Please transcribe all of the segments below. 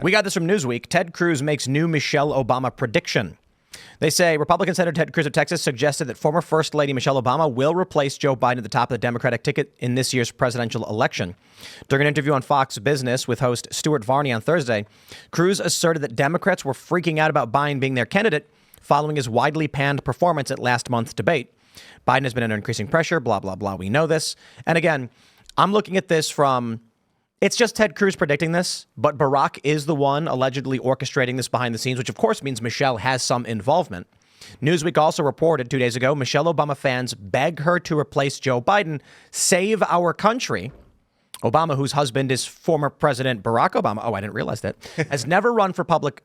We got this from Newsweek. Ted Cruz makes new Michelle Obama prediction. They say Republican Senator Ted Cruz of Texas suggested that former First Lady Michelle Obama will replace Joe Biden at the top of the Democratic ticket in this year's presidential election. During an interview on Fox Business with host Stuart Varney on Thursday, Cruz asserted that Democrats were freaking out about Biden being their candidate following his widely panned performance at last month's debate. Biden has been under increasing pressure, blah, blah, blah. We know this. And again, I'm looking at this from... It's just Ted Cruz predicting this, but Barack is the one allegedly orchestrating this behind the scenes, which of course means Michelle has some involvement. Newsweek also reported 2 days ago, Michelle Obama fans beg her to replace Joe Biden, save our country. Obama, whose husband is former President Barack Obama, I didn't realize that, has never run for public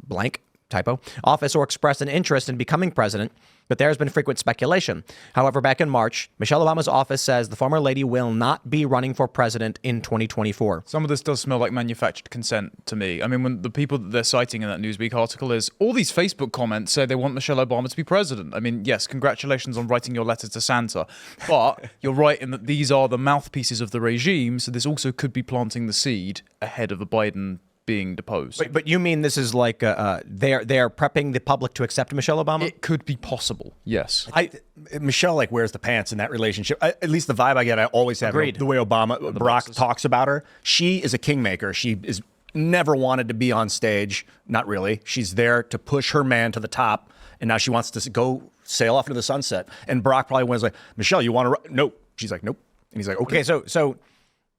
blank typo office or expressed an interest in becoming president, but there has been frequent speculation. However, back in March, Michelle Obama's office says the former lady will not be running for president in 2024. Some of this does smell like manufactured consent to me. I mean, when the people that they're citing in that Newsweek article is all these Facebook comments say they want Michelle Obama to be president. I mean, yes, congratulations on writing your letter to Santa, but you're right in that these are the mouthpieces of the regime, so this also could be planting the seed ahead of the Biden being deposed. But you mean this is like they're prepping the public to accept Michelle Obama? It could be possible, yes. Michelle wears the pants in that relationship. At least the vibe I get, I always have. Agreed. The way Barack talks about her. She is a kingmaker. She is never wanted to be on stage. Not really. She's there to push her man to the top, and now she wants to go sail off into the sunset. And Barack probably was like, Michelle, you want to? Nope. She's like, nope. And he's like, okay. So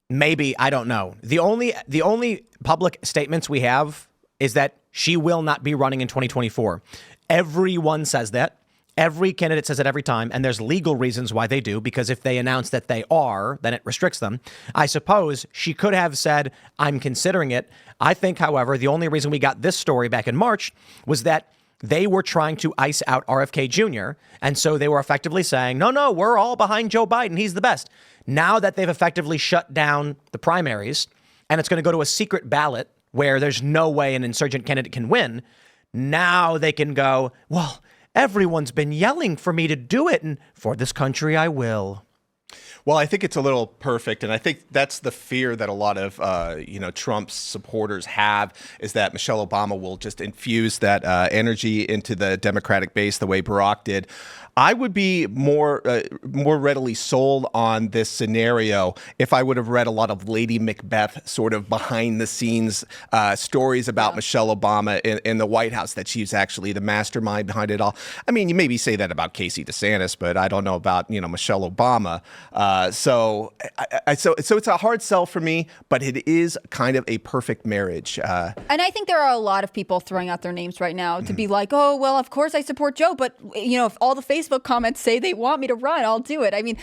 maybe, I don't know. The only public statements we have is that she will not be running in 2024. Everyone says that. Every candidate says it every time. And there's legal reasons why they do, because if they announce that they are, then it restricts them. I suppose she could have said, I'm considering it. I think, however, the only reason we got this story back in March was that they were trying to ice out RFK Jr. And so they were effectively saying, no, we're all behind Joe Biden. He's the best. Now that they've effectively shut down the primaries and it's going to go to a secret ballot where there's no way an insurgent candidate can win, now they can go, well, everyone's been yelling for me to do it, and for this country, I will. Well, I think it's a little perfect, and I think that's the fear that a lot of Trump's supporters have, is that Michelle Obama will just infuse that energy into the Democratic base the way Barack did. I would be more readily sold on this scenario if I would have read a lot of Lady Macbeth sort of behind the scenes stories about Michelle Obama in the White House, that she's actually the mastermind behind it all. I mean, you maybe say that about Casey DeSantis, but I don't know about Michelle Obama. So it's a hard sell for me, but it is kind of a perfect marriage. And I think there are a lot of people throwing out their names right now to be like, oh, well, of course I support Joe, but if all the Facebook comments say they want me to run, I'll do it. I mean,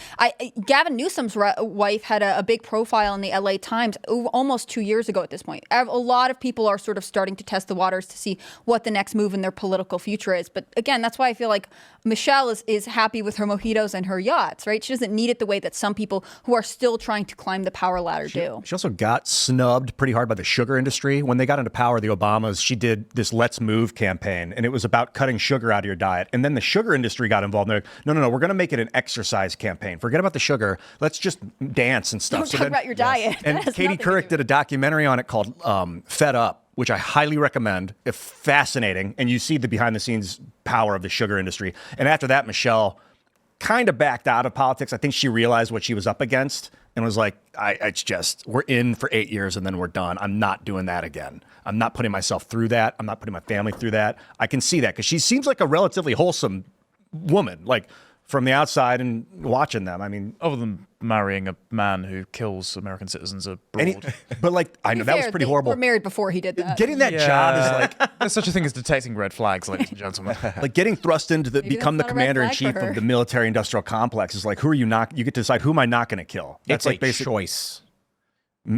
Gavin Newsom's wife had a big profile in the LA Times almost 2 years ago at this point. A lot of people are sort of starting to test the waters to see what the next move in their political future is. But again, that's why I feel like Michelle is happy with her mojitos and her yachts, right? She doesn't need it the way that some people who are still trying to climb the power ladder do. She also got snubbed pretty hard by the sugar industry. When they got into power, the Obamas, she did this Let's Move campaign, and it was about cutting sugar out of your diet. And then the sugar industry got involved. And they're like, no, we're going to make it an exercise campaign. Forget about the sugar. Let's just dance and stuff. Don't talk about your diet. And Katie Couric did a documentary on it called Fed Up, which I highly recommend. It's fascinating. And you see the behind the scenes power of the sugar industry. And after that, Michelle kind of backed out of politics. I think she realized what she was up against and was like, we're in for 8 years and then we're done. I'm not doing that again. I'm not putting myself through that. I'm not putting my family through that. I can see that because she seems like a relatively wholesome woman, like from the outside and watching them. I mean, other than marrying a man who kills American citizens abroad. But I know that was pretty horrible. They were married before he did that. Getting that job is like, there's such a thing as detecting red flags, ladies and gentlemen. Like getting thrust into become the commander in chief of the military industrial complex is like, who are you not? You get to decide, who am I not going to kill? That's like basic choice.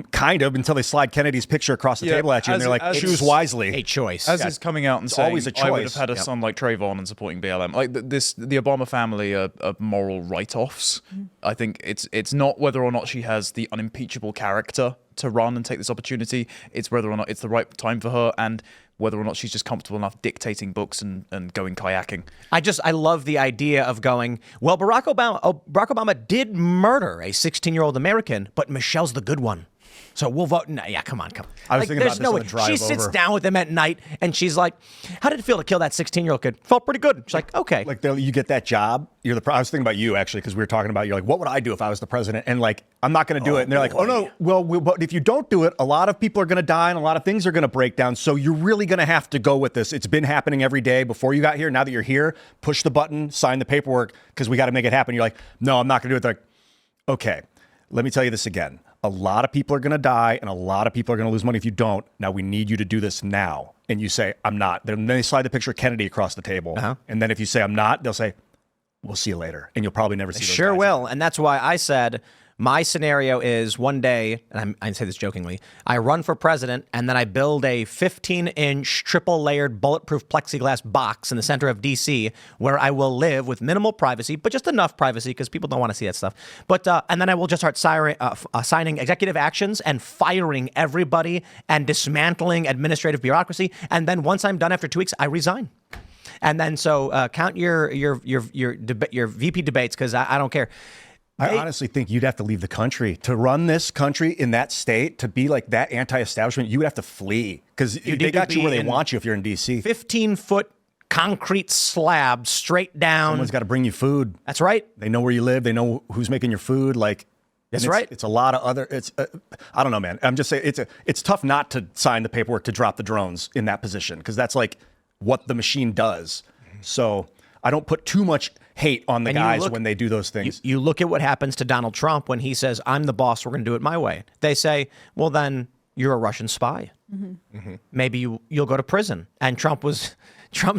Kind of, until they slide Kennedy's picture across the table at you, and they're like, choose wisely. A choice. As is coming out and saying, always a choice. I would have had a son like Trayvon and supporting BLM. Like the Obama family are moral write-offs. I think it's not whether or not she has the unimpeachable character to run and take this opportunity. It's whether or not it's the right time for her, and whether or not she's just comfortable enough dictating books and going kayaking. I love the idea of going, well, Barack Obama did murder a 16-year-old American, but Michelle's the good one. So we'll vote. No, yeah, come on. I was thinking there's about this no on way. the drive She sits over. down with them at night and she's like, "How did it feel to kill that 16-year-old kid?" Felt pretty good. She's like, "Okay." Like you get that job. I was thinking about you actually because we were talking about you're like, what would I do if I was the president? And like, I'm not going to do it. And they're like, oh no, well, but if you don't do it, a lot of people are going to die and a lot of things are going to break down. So you're really going to have to go with this. It's been happening every day before you got here. Now that you're here, push the button, sign the paperwork because we got to make it happen. You're like, no, I'm not going to do it. They're like, okay, let me tell you this again. A lot of people are going to die and a lot of people are going to lose money if you don't. Now we need you to do this now. And you say, I'm not. Then they slide the picture of Kennedy across the table. And then if you say, I'm not, they'll say, we'll see you later. And you'll probably never see those Sure guys will. again. And that's why I said my scenario is one day, and I say this jokingly, I run for president and then I build a 15-inch triple-layered bulletproof plexiglass box in the center of D.C. where I will live with minimal privacy, but just enough privacy because people don't want to see that stuff. But and then I will just start signing executive actions and firing everybody and dismantling administrative bureaucracy. And then once I'm done after 2 weeks, I resign. And then so count your VP debates because I don't care. I honestly think you'd have to leave the country to run this country in that state, to be like that anti-establishment. You would have to flee because they got you where they want you if you're in D.C. 15-foot concrete slab straight down. Someone's got to bring you food. That's right. They know where you live. They know who's making your food. Like, That's right. It's a lot of other. It's I don't know, man. I'm just saying it's tough not to sign the paperwork to drop the drones in that position because that's like what the machine does. So I don't put too much hate on the guys when they do those things. You look at what happens to Donald Trump when he says, I'm the boss, we're going to do it my way. They say, well, then you're a Russian spy. Maybe you'll go to prison. And Trump's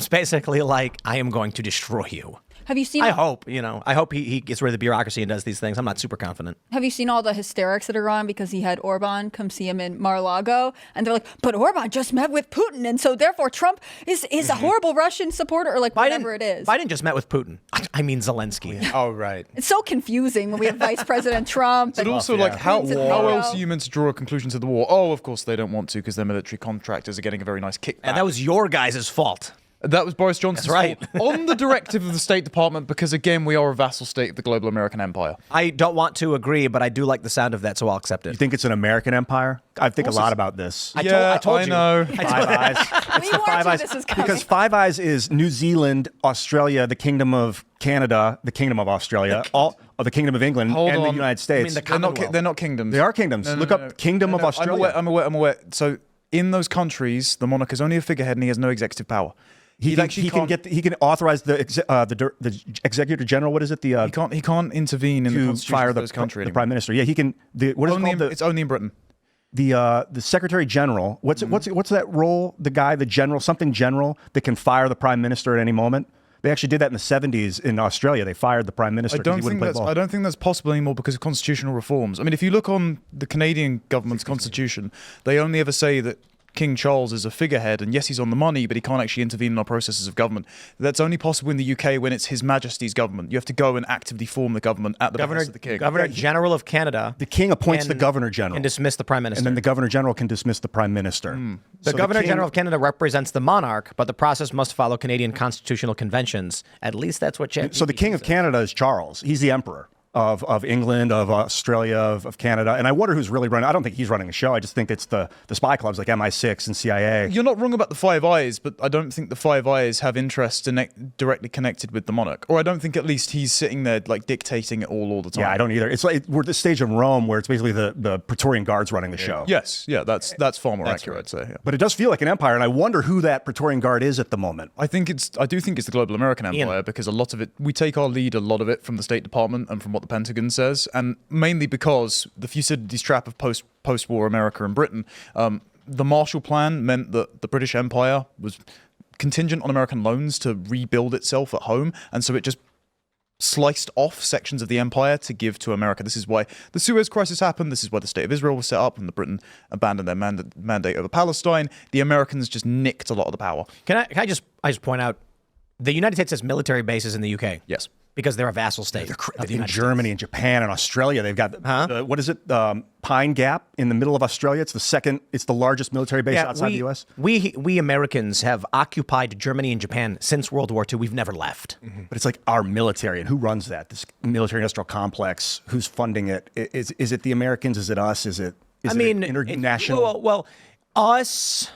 basically like, I am going to destroy you. Have you seen? I hope he gets rid of the bureaucracy and does these things. I'm not super confident. Have you seen all the hysterics that are on because he had Orban come see him in Mar-a-Lago, and they're like, "But Orban just met with Putin, and so therefore Trump is a horrible Russian supporter," or like whatever it is. Biden just met with Putin. I mean Zelensky. Oh, right. It's so confusing when we have Vice President Trump. But and also, like, how Putin's in else NATO. are you meant to draw a conclusion to the war? Oh, of course they don't want to because their military contractors are getting a very nice kickback. And that was your guys' fault. That was Boris Johnson's That's right. fault on the directive of the State Department because, again, we are a vassal state of the global American empire. I don't want to agree, but I do like the sound of that, so I'll accept it. You think it's an American empire? I think a lot about this. I told you. know. Five Eyes. We warned you this was coming. Because Five Eyes is New Zealand, Australia, the Kingdom of Canada, the Kingdom of Australia, the Kingdom of England, Hold and the on. United States. They're not kingdoms. They are kingdoms. Look up Kingdom of Australia. I'm aware. So in those countries, the monarch is only a figurehead and he has no executive power. He can authorize the executive general. What is it? He can't intervene in the to constitution fire of those country. the prime minister. Yeah, he can. What is it called? It's only in Britain. The secretary general. What's that role? The guy, the general, something general that can fire the prime minister at any moment. They actually did that in the 70s in Australia. They fired the prime minister because he wouldn't play ball. I don't think that's possible anymore because of constitutional reforms. I mean, if you look on the Canadian government's constitution, they only ever say that King Charles is a figurehead, and yes, he's on the money, but he can't actually intervene in our processes of government. That's only possible in the UK when it's His Majesty's government. You have to go and actively form the government at the behest of the king. Governor General of Canada. The king appoints the governor general and dismiss the prime minister. and then the governor general can dismiss the prime minister. The So Governor king- General of Canada represents the monarch, but the process must follow Canadian constitutional conventions. At least that's what So the king of Canada is Charles. He's the emperor of England, of Australia, of Canada. And I wonder who's really running. I don't think he's running the show. I just think it's the spy clubs like MI6 and CIA. You're not wrong about the Five Eyes, but I don't think the Five Eyes have interests directly connected with the monarch. Or I don't think at least he's sitting there like dictating it all the time. Yeah, I don't either. It's like we're at the stage in Rome where it's basically the Praetorian Guards running the show. Yes, yeah, that's far more accurate, I'd say. Yeah. But it does feel like an empire, and I wonder who that Praetorian Guard is at the moment. I do think it's the global American empire because a lot of it, we take our lead, a lot of it from the State Department and from what the Pentagon says, and mainly because the Thucydides trap of post-war America and Britain, the Marshall Plan meant that the British Empire was contingent on American loans to rebuild itself at home, and so it just sliced off sections of the empire to give to America. This is why the Suez Crisis happened. This is why the State of Israel was set up and the Britain abandoned their mandate over Palestine. The Americans just nicked a lot of the power. Can I just point out, the United States has military bases in the UK. Yes. Because they're a vassal state of the In United Germany and Japan and Australia, they've got what is it? Pine Gap in the middle of Australia. It's the largest military base outside the U.S. We Americans have occupied Germany and Japan since World War II. We've never left. But it's like our military, and who runs that? This military industrial complex. Who's funding it? Is it the Americans? Is it us? Is Is I mean, it international? Well, us,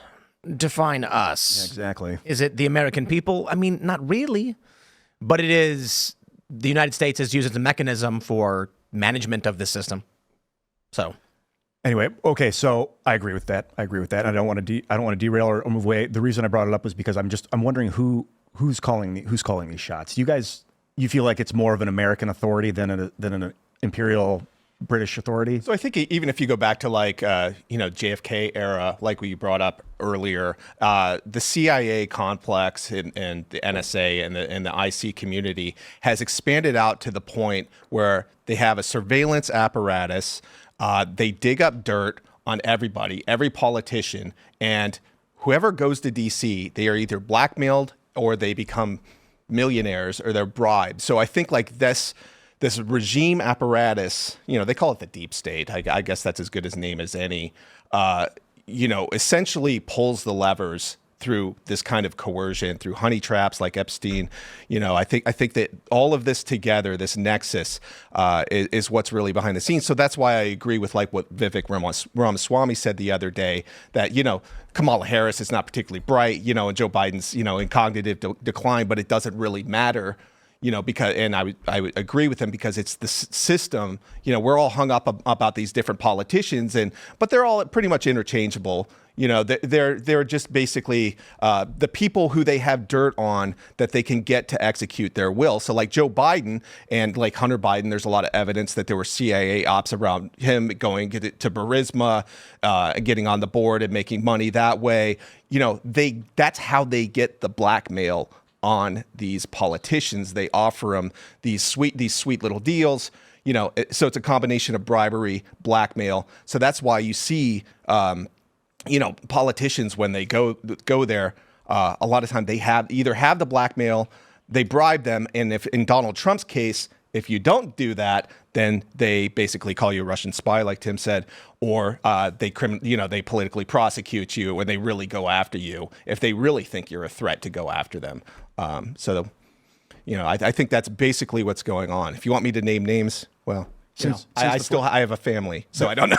define us. Yeah, exactly. Is it the American people? I mean, not really, but it is. The United States is used as a mechanism for management of this system. So, anyway, okay, so I agree with that. I don't want to derail or move away. The reason I brought it up was because I'm wondering who's calling these shots. You feel like it's more of an American authority than an imperial British authority? So I think even if you go back to JFK era, like what you brought up earlier, the CIA complex and the NSA and the IC community has expanded out to the point where they have a surveillance apparatus. They dig up dirt on everybody, every politician, and whoever goes to DC, they are either blackmailed or they become millionaires or they're bribed. So I think like this regime apparatus, they call it the deep state. I guess that's as good a name as any, essentially pulls the levers through this kind of coercion, through honey traps like Epstein. I think that all of this together, this nexus, is what's really behind the scenes. So that's why I agree with like what Vivek Ramaswamy said the other day, that, Kamala Harris is not particularly bright, and Joe Biden's, in cognitive decline, but it doesn't really matter. Because, and I would agree with him, because it's the system. We're all hung up about these different politicians, but they're all pretty much interchangeable. They're just basically the people who they have dirt on that they can get to execute their will. So like Joe Biden and like Hunter Biden, there's a lot of evidence that there were CIA ops around him going to Burisma, getting on the board and making money that way. That's how they get the blackmail on these politicians. They offer them these sweet little deals, so it's a combination of bribery, blackmail. So that's why you see, politicians, when they go there, a lot of time they either have the blackmail, they bribe them. And if in Donald Trump's case, if you don't do that, then they basically call you a Russian spy, like Tim said, or they politically prosecute you, or they really go after you if they really think you're a threat to go after them. I think that's basically what's going on. If you want me to name names, well, I have a family, so I don't know.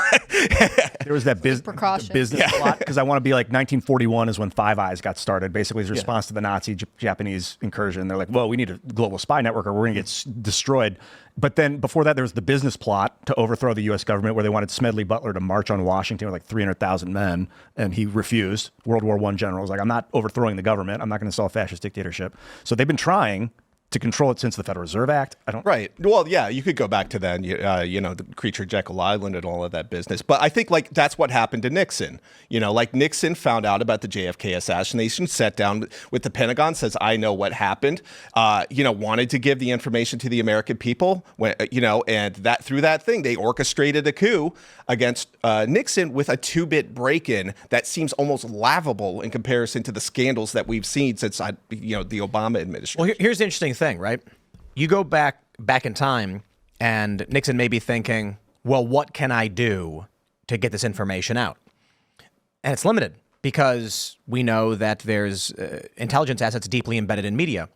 There was that business plot, because I want to be like 1941 is when Five Eyes got started, basically as a response to the Nazi Japanese incursion. They're like, well, we need a global spy network or we're going to get destroyed. But then before that, there was the business plot to overthrow the U.S. government, where they wanted Smedley Butler to march on Washington with like 300,000 men, and he refused. World War I general was like, I'm not overthrowing the government. I'm not going to install a fascist dictatorship. So they've been trying to control it since the Federal Reserve Act. Right. Well, yeah, you could go back to then, the Creature Jekyll Island and all of that business. But I think like that's what happened to Nixon. Like Nixon found out about the JFK assassination, sat down with the Pentagon, says, I know what happened, wanted to give the information to the American people, and that through that thing, they orchestrated a coup against Nixon with a 2-bit break-in that seems almost laughable in comparison to the scandals that we've seen since, the Obama administration. Well, here's the interesting thing, right? You go back in time, and Nixon may be thinking, well, what can I do to get this information out? And it's limited, because we know that there's intelligence assets deeply embedded in media.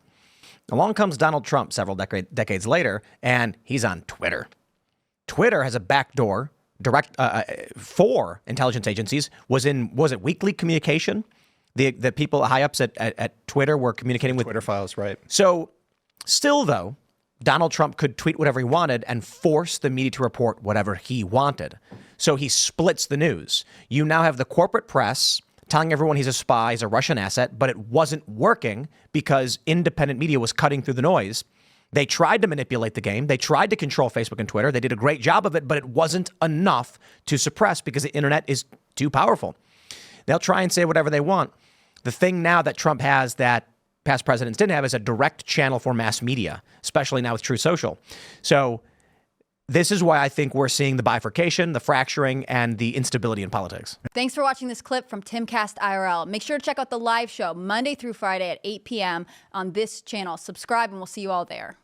Along comes Donald Trump several decades later, and he's on Twitter. Twitter has a backdoor direct for intelligence agencies. Was it weekly communication? The people high ups at Twitter were communicating with Twitter files, right? So still, though, Donald Trump could tweet whatever he wanted and force the media to report whatever he wanted. So he splits the news. You now have the corporate press telling everyone he's a spy, he's a Russian asset, but it wasn't working because independent media was cutting through the noise. They tried to manipulate the game. They tried to control Facebook and Twitter. They did a great job of it, but it wasn't enough to suppress because the internet is too powerful. They'll try and say whatever they want. The thing now that Trump has that past presidents didn't have is a direct channel for mass media, especially now with True Social. So this is why I think we're seeing the bifurcation, the fracturing, and the instability in politics. Thanks for watching this clip from Timcast IRL. Make sure to check out the live show Monday through Friday at 8 p.m. on this channel. Subscribe, and we'll see you all there.